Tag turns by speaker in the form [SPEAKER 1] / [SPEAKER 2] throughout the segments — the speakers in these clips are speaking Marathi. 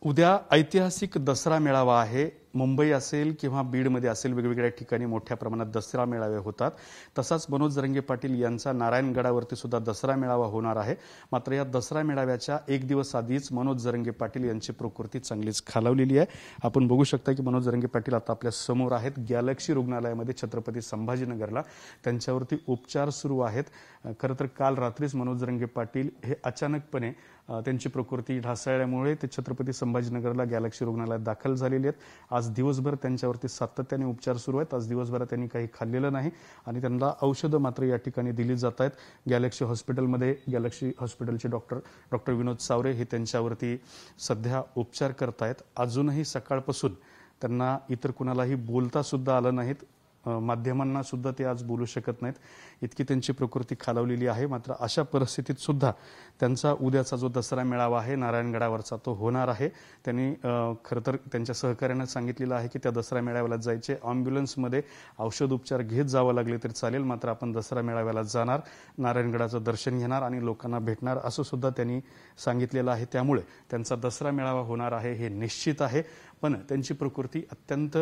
[SPEAKER 1] उद्या ऐतिहासिक दसरा मेळावा आहे। मुंबई असेल किंवा बीडमध्ये असेल वेगवेगळ्या ठिकाणी मोठ्या प्रमाणात दसरा मेळावे होतात। तसाच मनोज जरंगे पाटील यांचा नारायणगडावरती सुद्धा दसरा मेळावा होणार आहे। मात्र या दसरा मेळाव्याच्या एक दिवस आधीच मनोज जरंगे पाटील यांची प्रकृती चांगलीच खालावलेली आहे। आपण बघू शकता की मनोज जरंगे पाटील आता आपल्या समोर आहेत। गॅलेक्सी रुग्णालयामध्ये छत्रपती संभाजीनगरला त्यांच्यावरती उपचार सुरू आहेत। खरं तर काल रात्रीच मनोज जरंगे पाटील हे अचानकपणे त्यांची प्रकृती ढासळल्यामुळे ते छत्रपती संभाजीनगरला गॅलेक्सी रुग्णालयात दाखल झालेले आहेत। आज दिवसभर त्यांच्यावरती सातत्याने उपचार सुरू आहेत। आज दिवसभरात त्यांनी काही खाल्लेलं नाही आणि त्यांना औषधं मात्र या ठिकाणी दिली जात आहेत। गॅलेक्सी हॉस्पिटलमध्ये गॅलेक्सी हॉस्पिटलचे डॉक्टर विनोद सावरे हे त्यांच्यावरती सध्या उपचार करतायत। अजूनही सकाळपासून त्यांना इतर कुणालाही बोलता सुद्धा आलं नाहीत। माध्यमांना सुद्धा ते आज बोलू शकत नाहीत, इतकी त्यांची प्रकृती खालावलेली आहे। मात्र अशा परिस्थितीत सुद्धा त्यांचा उद्याचा जो दसरा मेळावा आहे नारायणगडावरचा तो होणार आहे। त्यांनी खरं तर त्यांच्या सहकार्याने सांगितलेलं आहे की त्या दसरा मेळाव्याला जायचे ॲम्ब्युलन्समध्ये औषध उपचार घेत जावं लागले तरी चालेल, मात्र आपण दसरा मेळाव्याला जाणार, नारायणगडाचं दर्शन घेणार आणि लोकांना भेटणार असं सुद्धा त्यांनी सांगितलेलं आहे। त्यामुळे त्यांचा दसरा मेळावा होणार आहे हे निश्चित आहे। पण त्यांची प्रकृती अत्यंत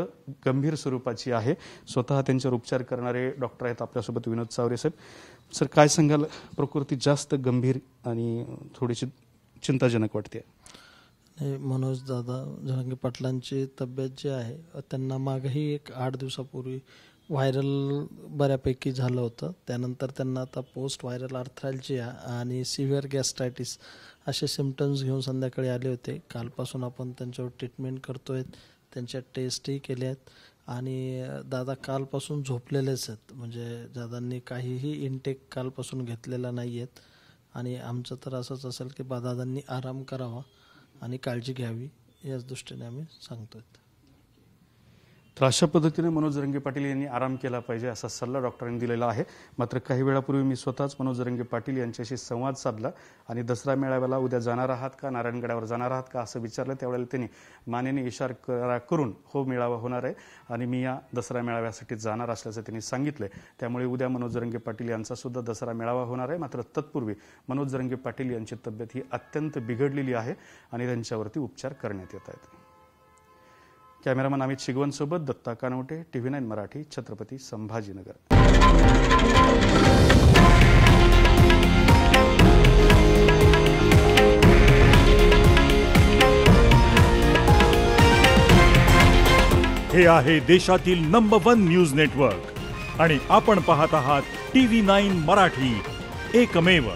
[SPEAKER 1] गंभीर स्वरूपाची आहे। स्वतः त्यांच्यावर उपचार करणारे डॉक्टर आहेत आपल्यासोबत विनोद सावरे साहेब। सर, काय सांगाल, प्रकृती जास्त गंभीर आणि थोडीशी चिंताजनक वाटते?
[SPEAKER 2] मनोज दादा जरंगे पाटलांची तब्येत जी आहे त्यांना मागही एक 8 दिवसापूर्वी व्हायरल बऱ्यापैकी झालं होतं। त्यानंतर त्यांना आता पोस्ट व्हायरल आर्थ्राल्जिया आणि सिव्हिअर गॅस्ट्रायटिस असे सिम्पटम्स घेऊन संध्याकाळी आले होते। कालपासून आपण त्यांच्यावर ट्रीटमेंट करतोय, त्यांच्या टेस्टही केल्या आहेत आणि दादा कालपासून झोपलेलेच आहेत। म्हणजे दादांनी काहीही इनटेक कालपासून घेतलेला नाही आहेत आणि आमचं तर असंच असेल की दादांनी आराम करावा आणि काळजी घ्यावी याच दृष्टीने आम्ही सांगतोय।
[SPEAKER 1] तर अशा पद्धतीने मनोज जरंगे पाटील यांनी आराम केला पाहिजे असा सल्ला डॉक्टरांनी दिलेला आहे। मात्र काही वेळापूर्वी मी स्वतःच मनोज जरंगे पाटील यांच्याशी संवाद साधला आणि दसरा मेळाव्याला उद्या जाणार आहात का, नारायणगडावर जाणार आहात का असं विचारलं। त्यावेळेला त्यांनी मानेने इशारा करून हो मेळावा होणार आहे आणि मी या दसरा मेळाव्यासाठी जाणार असल्याचं त्यांनी सांगितलंय। त्यामुळे उद्या मनोज जरंगे पाटील यांचा सुद्धा दसरा मेळावा होणार आहे। मात्र तत्पूर्वी मनोज जरंगे पाटील यांची तब्येत ही अत्यंत बिघडलेली आहे आणि त्यांच्यावरती उपचार करण्यात येत आहेत। कॅमेरामन अमित शिगवणसोबत दत्ता कानवटे, TV9 मराठी, छत्रपती संभाजीनगर।
[SPEAKER 3] हे आहे देशातील नंबर 1 न्यूज नेटवर्क आणि आपण पाहत आहात TV9 मराठी, एकमेव।